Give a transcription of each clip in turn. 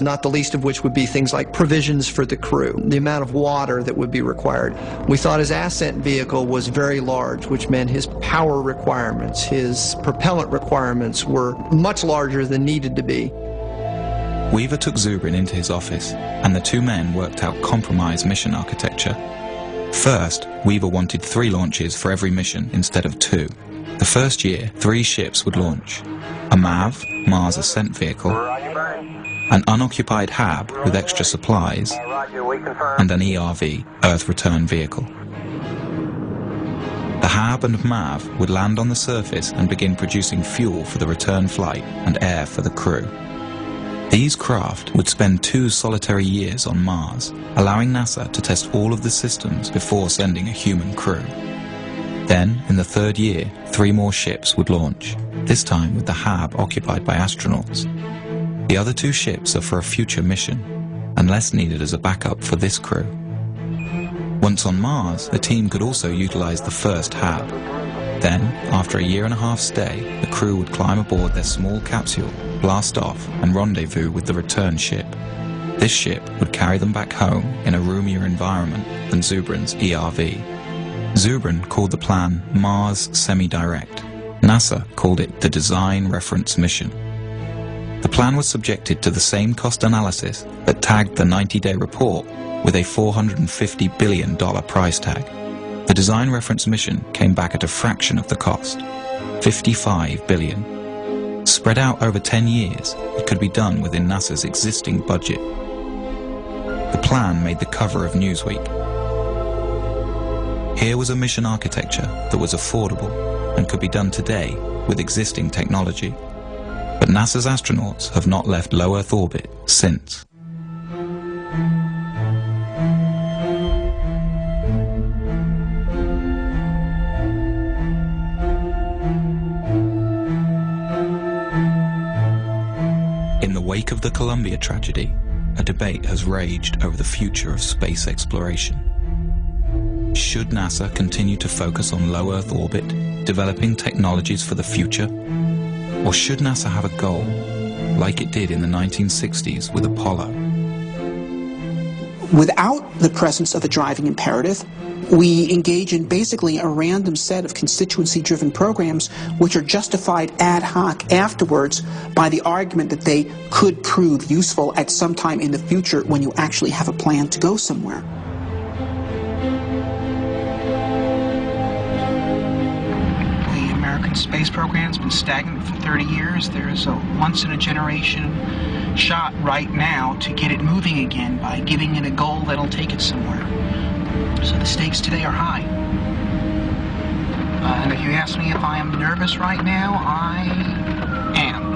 not the least of which would be things like provisions for the crew, the amount of water that would be required. We thought his ascent vehicle was very large, which meant his power requirements, his propellant requirements were much larger than needed to be. Weaver took Zubrin into his office, and the two men worked out compromise mission architecture. First, Weaver wanted 3 launches for every mission instead of 2. The first year, 3 ships would launch: a MAV, Mars Ascent Vehicle, an unoccupied HAB with extra supplies, and an ERV, Earth Return Vehicle. The HAB and MAV would land on the surface and begin producing fuel for the return flight and air for the crew. These craft would spend 2 solitary years on Mars, allowing NASA to test all of the systems before sending a human crew. Then, in the 3rd year, 3 more ships would launch, this time with the HAB occupied by astronauts. The other 2 ships are for a future mission, and less needed as a backup for this crew. Once on Mars, the team could also utilize the first HAB. Then, after a 1.5-year stay, the crew would climb aboard their small capsule, blast off, and rendezvous with the return ship. This ship would carry them back home in a roomier environment than Zubrin's ERV. Zubrin called the plan Mars Semi-Direct. NASA called it the Design Reference Mission. The plan was subjected to the same cost analysis that tagged the 90-day report with a $450 billion price tag. The Design Reference Mission came back at a fraction of the cost, $55 billion. Spread out over 10 years, it could be done within NASA's existing budget. The plan made the cover of Newsweek. Here was a mission architecture that was affordable and could be done today with existing technology. But NASA's astronauts have not left low Earth orbit since. In the wake of the Columbia tragedy, a debate has raged over the future of space exploration. Should NASA continue to focus on low Earth orbit, developing technologies for the future? Or should NASA have a goal, like it did in the 1960s with Apollo? Without the presence of a driving imperative, we engage in basically a random set of constituency-driven programs which are justified ad hoc afterwards by the argument that they could prove useful at some time in the future when you actually have a plan to go somewhere. The American space program's been stagnant for 30 years. There's a once-in-a-generation shot right now to get it moving again by giving it a goal that'll take it somewhere. So the stakes today are high. And if you ask me if I am nervous right now, I am.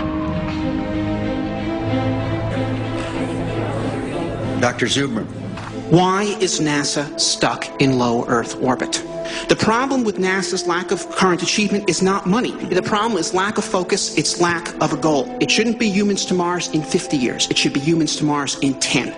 Dr. Zubrin. Why is NASA stuck in low Earth orbit? The problem with NASA's lack of current achievement is not money. The problem is lack of focus, it's lack of a goal. It shouldn't be humans to Mars in 50 years. It should be humans to Mars in 10.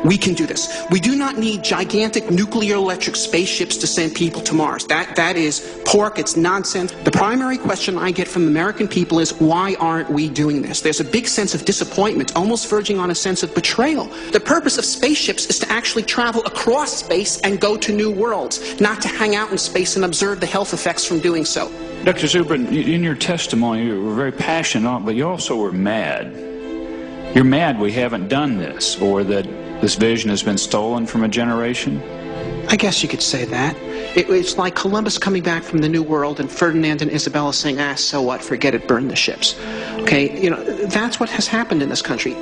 We can do this. We do not need gigantic nuclear electric spaceships to send people to Mars. That is pork, it's nonsense. The primary question I get from the American people is, why aren't we doing this? There's a big sense of disappointment, almost verging on a sense of betrayal. The purpose of spaceships is to actually travel across space and go to new worlds, not to hang out in space and observe the health effects from doing so. Dr. Zubrin, in your testimony, you were very passionate, but you also were mad. You're mad we haven't done this, or that this vision has been stolen from a generation? I guess you could say that. It's like Columbus coming back from the New World and Ferdinand and Isabella saying, ah, so what, forget it, burn the ships. Okay, you know, that's what has happened in this country.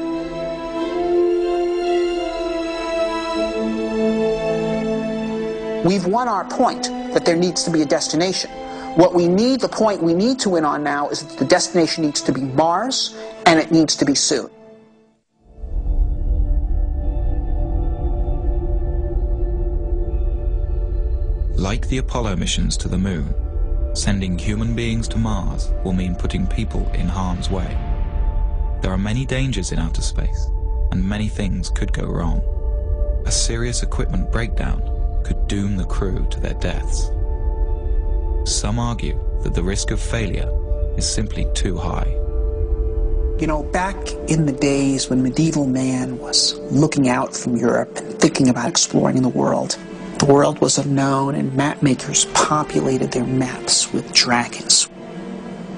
We've won our point that there needs to be a destination. What we need, the point we need to win on now is that the destination needs to be Mars, and it needs to be soon. Like the Apollo missions to the Moon, sending human beings to Mars will mean putting people in harm's way. There are many dangers in outer space, and many things could go wrong. A serious equipment breakdown could doom the crew to their deaths. Some argue that the risk of failure is simply too high. You know, back in the days when medieval man was looking out from Europe and thinking about exploring the world was unknown, and map makers populated their maps with dragons.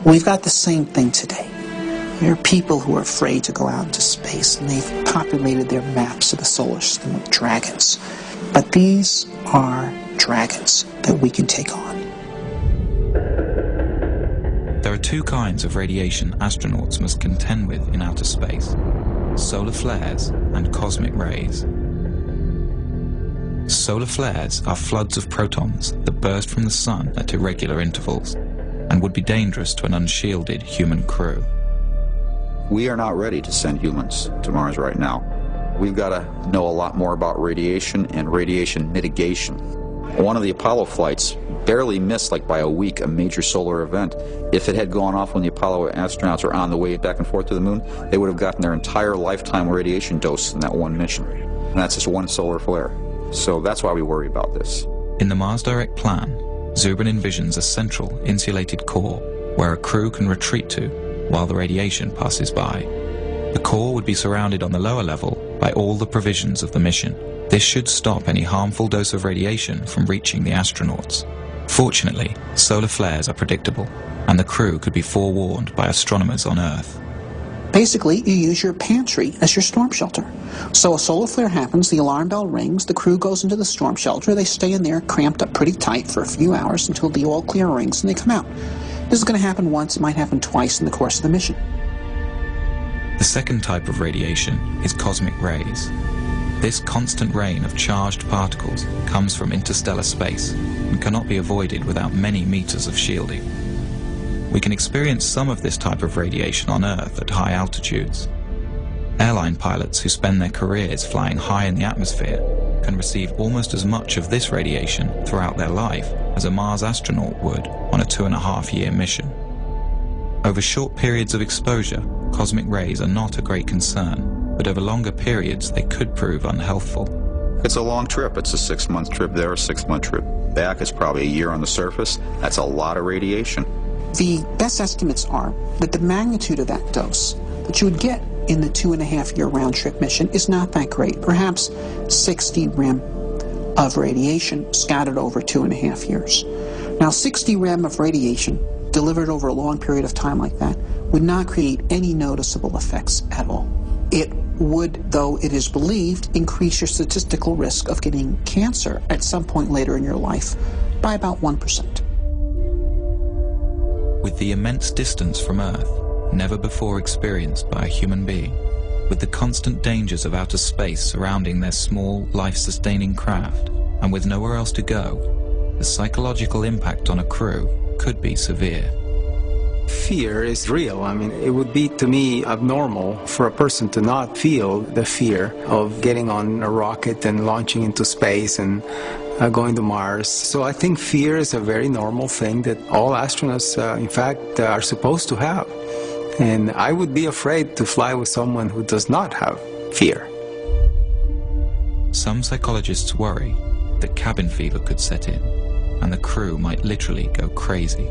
We've got the same thing today. There are people who are afraid to go out into space, and they've populated their maps of the solar system with dragons. But these are dragons that we can take on. There are two kinds of radiation astronauts must contend with in outer space: solar flares and cosmic rays. Solar flares are floods of protons that burst from the sun at irregular intervals and would be dangerous to an unshielded human crew. We are not ready to send humans to Mars right now. We've got to know a lot more about radiation and radiation mitigation. One of the Apollo flights barely missed, like by a week, a major solar event. If it had gone off when the Apollo astronauts were on the way back and forth to the moon, they would have gotten their entire lifetime radiation dose in that one mission. And that's just one solar flare. So that's why we worry about this. In the Mars Direct plan, Zubrin envisions a central, insulated core where a crew can retreat to while the radiation passes by. The core would be surrounded on the lower level by all the provisions of the mission. This should stop any harmful dose of radiation from reaching the astronauts. Fortunately, solar flares are predictable, and the crew could be forewarned by astronomers on Earth. Basically, you use your pantry as your storm shelter. So a solar flare happens, the alarm bell rings, the crew goes into the storm shelter, they stay in there cramped up pretty tight for a few hours until the all clear rings and they come out. This is going to happen once, it might happen twice in the course of the mission. The second type of radiation is cosmic rays. This constant rain of charged particles comes from interstellar space and cannot be avoided without many meters of shielding. We can experience some of this type of radiation on Earth at high altitudes. Airline pilots who spend their careers flying high in the atmosphere can receive almost as much of this radiation throughout their life as a Mars astronaut would on a 2.5-year mission. Over short periods of exposure, cosmic rays are not a great concern, but over longer periods they could prove unhealthful. It's a long trip. It's a 6-month trip there, a 6-month trip back. It's probably a year on the surface. That's a lot of radiation. The best estimates are that the magnitude of that dose that you would get in the 2.5-year round-trip mission is not that great. Perhaps 60 rem of radiation scattered over 2.5 years. Now, 60 rem of radiation delivered over a long period of time like that would not create any noticeable effects at all. It would, though it is believed, increase your statistical risk of getting cancer at some point later in your life by about 1%. With the immense distance from Earth, never before experienced by a human being, with the constant dangers of outer space surrounding their small, life-sustaining craft, and with nowhere else to go, the psychological impact on a crew could be severe. Fear is real. I mean, it would be, to me, abnormal for a person to not feel the fear of getting on a rocket and launching into space and going to Mars. So I think fear is a very normal thing that all astronauts, in fact, are supposed to have. And I would be afraid to fly with someone who does not have fear. Some psychologists worry that cabin fever could set in, and the crew might literally go crazy.